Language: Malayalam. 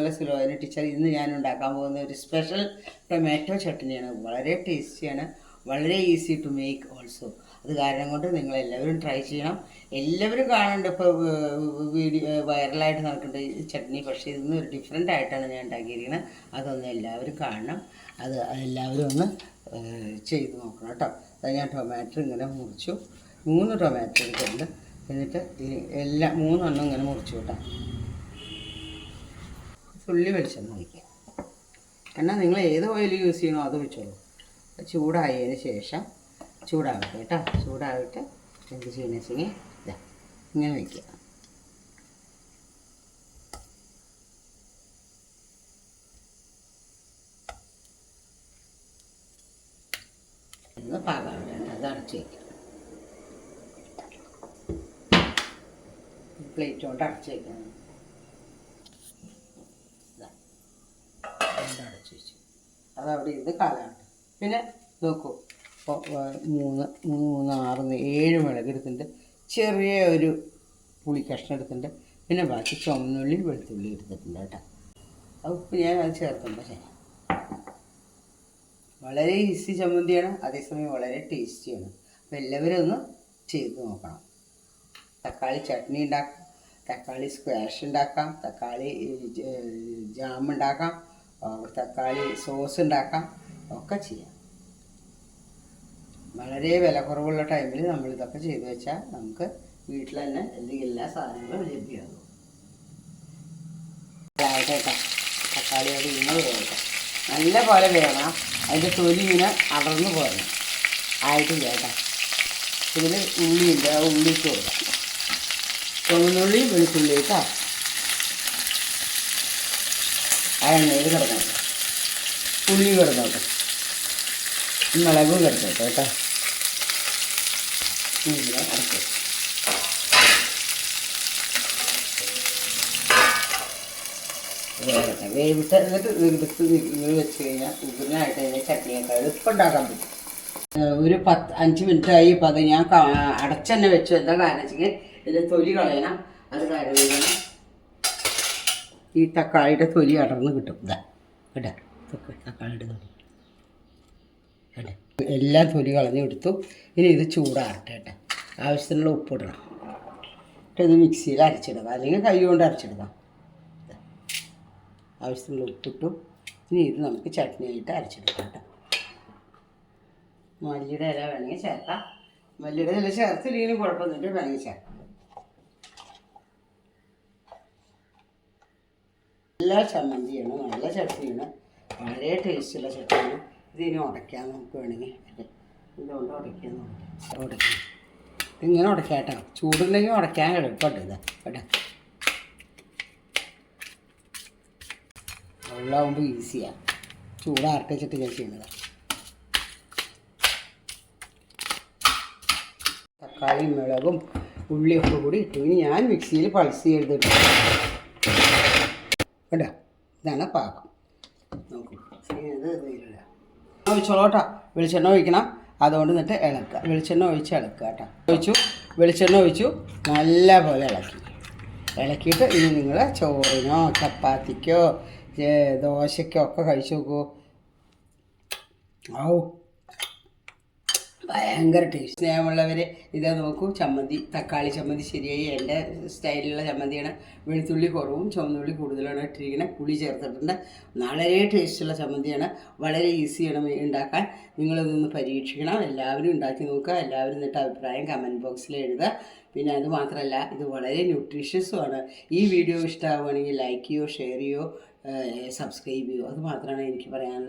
നല്ല സുലോചന ടീച്ചർ ഇന്ന് ഞാൻ ഉണ്ടാക്കാൻ പോകുന്ന ഒരു സ്പെഷ്യൽ ടൊമാറ്റോ ചട്നിയാണ്. വളരെ ടേസ്റ്റിയാണ്, വളരെ ഈസി ടു മേക്ക് ഓൾസോ. അത് കാരണം കൊണ്ട് നിങ്ങളെല്ലാവരും ട്രൈ ചെയ്യണം. എല്ലാവരും കാണുന്നുണ്ട് ഇപ്പോൾ വീഡിയോ വൈറലായിട്ട് നടക്കുന്നുണ്ട് ഈ ചട്നി. പക്ഷേ ഇതൊന്നും ഒരു ഡിഫറെൻ്റ് ആയിട്ടാണ് ഞാൻ ഉണ്ടാക്കിയിരിക്കുന്നത്. അതൊന്ന് എല്ലാവരും കാണണം. അത് എല്ലാവരും ഒന്ന് ചെയ്ത് നോക്കണം കേട്ടോ. അത് ഞാൻ ടൊമാറ്റോ ഇങ്ങനെ മുറിച്ചു, 3 ടൊമാറ്റോ എടുത്തിട്ടുണ്ട്. എന്നിട്ട് എല്ലാം 3 ഇങ്ങനെ മുറിച്ചു കേട്ടോ. തുള്ളി വെളിച്ചെണ്ണ ഒഴിക്കുക. എന്നാൽ നിങ്ങൾ ഏത് ഓയിൽ യൂസ് ചെയ്യണോ അത് വെച്ചോളൂ. ചൂടായതിന് ശേഷം ചൂടാവട്ടെ കേട്ടോ. ചൂടായിട്ട് എന്ത് ചെയ്യണമെന്ന് വെച്ചെങ്കിൽ ഇതാ ഇങ്ങനെ വയ്ക്കുക. പാകാവട്ടെ, അത് അടച്ച് വയ്ക്കുക. പ്ലേറ്റ് കൊണ്ട് അടച്ച് വയ്ക്കണം. അടച്ച് വെച്ചു അതവിടെ ഇരുന്ന് കാലാണ്. പിന്നെ നോക്കൂ, ഇപ്പോൾ 3, 6, 7 മുളക് എടുത്തിട്ടുണ്ട്. ചെറിയ ഒരു പുളി കഷ്ണം എടുത്തിട്ടുണ്ട്. പിന്നെ ബാക്കി ചുവന്നുള്ളി വെളുത്തുള്ളി എടുത്തിട്ടുണ്ട് കേട്ടോ. ഉപ്പ് ഞാൻ അത് ചേർക്കുമ്പോൾ ചെയ്യാം. വളരെ ഈസി ചമ്മന്തിയാണ്, അതേസമയം വളരെ ടേസ്റ്റിയാണ്. അപ്പോൾ എല്ലാവരും ഒന്ന് ചെയ്ത് നോക്കണം. തക്കാളി ചട്നി ഉണ്ടാക്കാം, തക്കാളി സ്ക്വാഷ് ഉണ്ടാക്കാം, തക്കാളി ജാം ഉണ്ടാക്കാം, തക്കാളി സോസ് ഉണ്ടാക്കാം, ഒക്കെ ചെയ്യാം. വളരെ വില കുറവുള്ള ടൈമിൽ നമ്മളിതൊക്കെ ചെയ്ത് വെച്ചാൽ നമുക്ക് വീട്ടിൽ തന്നെ എല്ലാ സാധനങ്ങളും ലഭ്യമാകും. കേട്ടോ, തക്കാളിയോട് ഇങ്ങനെ വേണം, നല്ല പോലെ വേണം. അതിൻ്റെ തൊലി ഇങ്ങനെ അടർന്നു പോരണം. ആയിട്ടില്ല കേട്ടോ. ഇതിൽ ഉള്ളിയുണ്ട്, ആ ഉള്ളിക്ക് കൊടുക്കാം. ചുവന്നുള്ളി വെളുത്തുള്ളി കേട്ടോ. ആ എണ്ണയിൽ കിടക്കണം. പുളി കിടന്നോട്ടെ, മുളകും കിടക്കട്ടെ കേട്ടോ. ഇങ്ങനെ അടയ്ക്കും. വേവട്ടെ. വേവിട്ട് എന്നിട്ട് എടുത്ത് നിങ്ങൾ വെച്ച് കഴിഞ്ഞാൽ ഉപ്പിനായിട്ട് അതിനെ ചട്നിയൊക്കെ എളുപ്പം ഉണ്ടാക്കാൻ പറ്റും. ഒരു 5 മിനിറ്റായി. ഇപ്പം അത് ഞാൻ അടച്ചെന്നെ വെച്ചു. എന്താ കാരണം വെച്ചെങ്കിൽ ഇതിൻ്റെ തൊലി കളയണം. അത് കാരണം ഈ തക്കാളിയുടെ തൊലി അടർന്ന് കിട്ടും. ഇതാ കേട്ടോ, തക്കാളിയുടെ തൊലി കേട്ടോ. എല്ലാം തൊലി കളഞ്ഞ് എടുത്തു. ഇനി ഇത് ചൂടാറട്ടെ കേട്ടോ. ആവശ്യത്തിനുള്ള ഉപ്പിടണം. എന്നിട്ട് ഇത് മിക്സിയിൽ അരച്ചിടുക, അല്ലെങ്കിൽ കൈ കൊണ്ട് അരച്ചിടുക. ആവശ്യത്തിനുള്ള ഉപ്പിട്ടു. ഇനി ഇത് നമുക്ക് ചട്നിയായിട്ട് അരച്ചെടുക്കാം കേട്ടോ. മല്ലിയുടെ ഇല വേണമെങ്കിൽ ചേർക്കാം. മല്ലിയുടെ ഇല ചേർത്തില്ലെങ്കിലും കുഴപ്പമൊന്നുമില്ല, വേണമെങ്കിൽ ചേർക്കാം. നല്ല ചമ്മന്തിയാണ്, നല്ല ചട്നിയാണ്, വളരെ ടേസ്റ്റുള്ള ചട്നിയാണ്. ഇതിനെ ഉടയ്ക്കാം നമുക്ക് വേണമെങ്കിൽ. ഇതുകൊണ്ട് ഉടയ്ക്കാം. ഇങ്ങനെ ഉടയ്ക്കാം കേട്ടോ. ചൂടുണ്ടെങ്കിൽ ഉടയ്ക്കാൻ എളുപ്പമുണ്ട്. ഇതാ കേട്ടോ, വെള്ളമാകുമ്പോൾ ഈസിയാണ്. ചൂടാറട്ടെ വെച്ചിട്ട് ഞാൻ ചെയ്യുന്നത്. തക്കാളിയും മുളകും ഉള്ളിയൊക്കെ കൂടി ഇട്ടു. ഇനി ഞാൻ മിക്സിയിൽ പൾസ് ചെയ്തിട്ട് കേട്ടോ. ഇതാണ് പാകം. നോക്കൂ, ഇത് ഒഴിച്ചോളൂട്ടോ. വെളിച്ചെണ്ണ ഒഴിക്കണം. അതുകൊണ്ട് എന്നിട്ട് ഇളക്കുക. വെളിച്ചെണ്ണ ഒഴിച്ച് ഇളക്കുക കേട്ടോ. വെളിച്ചെണ്ണ ഒഴിച്ചു, നല്ല പോലെ ഇളക്കിയിട്ട് ഇനി നിങ്ങൾ ചോറിനോ ചപ്പാത്തിക്കോ ദോശയ്ക്കോ ഒക്കെ കഴിച്ചു നോക്കൂ. ഔ, ഭയങ്കര ടേസ്റ്റ്. സ്നേഹമുള്ളവർ ഇതാ നോക്കൂ, ചമ്മന്തി, തക്കാളി ചമ്മന്തി ശരിയായി. എൻ്റെ സ്റ്റൈലിലുള്ള ചമ്മന്തിയാണ്. വെളുത്തുള്ളി കുറവും ചുവന്നുള്ളി കൂടുതലാണ് ഇട്ടിരിക്കുന്നത്. പുളി ചേർത്തിട്ടുണ്ട്. വളരെ ടേസ്റ്റുള്ള ചമ്മന്തിയാണ്, വളരെ ഈസിയാണ് ഉണ്ടാക്കാൻ. നിങ്ങളിതൊന്ന് പരീക്ഷിക്കണം. എല്ലാവരും ഉണ്ടാക്കി നോക്കുക. എല്ലാവരും എന്നിട്ട് അഭിപ്രായം കമൻറ്റ് ബോക്സിൽ എഴുതുക. പിന്നെ അത് മാത്രമല്ല, ഇത് വളരെ ന്യൂട്രീഷ്യസുമാണ്. ഈ വീഡിയോ ഇഷ്ടമാവുകയാണെങ്കിൽ ലൈക്ക് ചെയ്യോ, ഷെയർ ചെയ്യോ, സബ്സ്ക്രൈബ് ചെയ്യോ. അത് മാത്രമാണ് എനിക്ക് പറയാനുള്ളത്.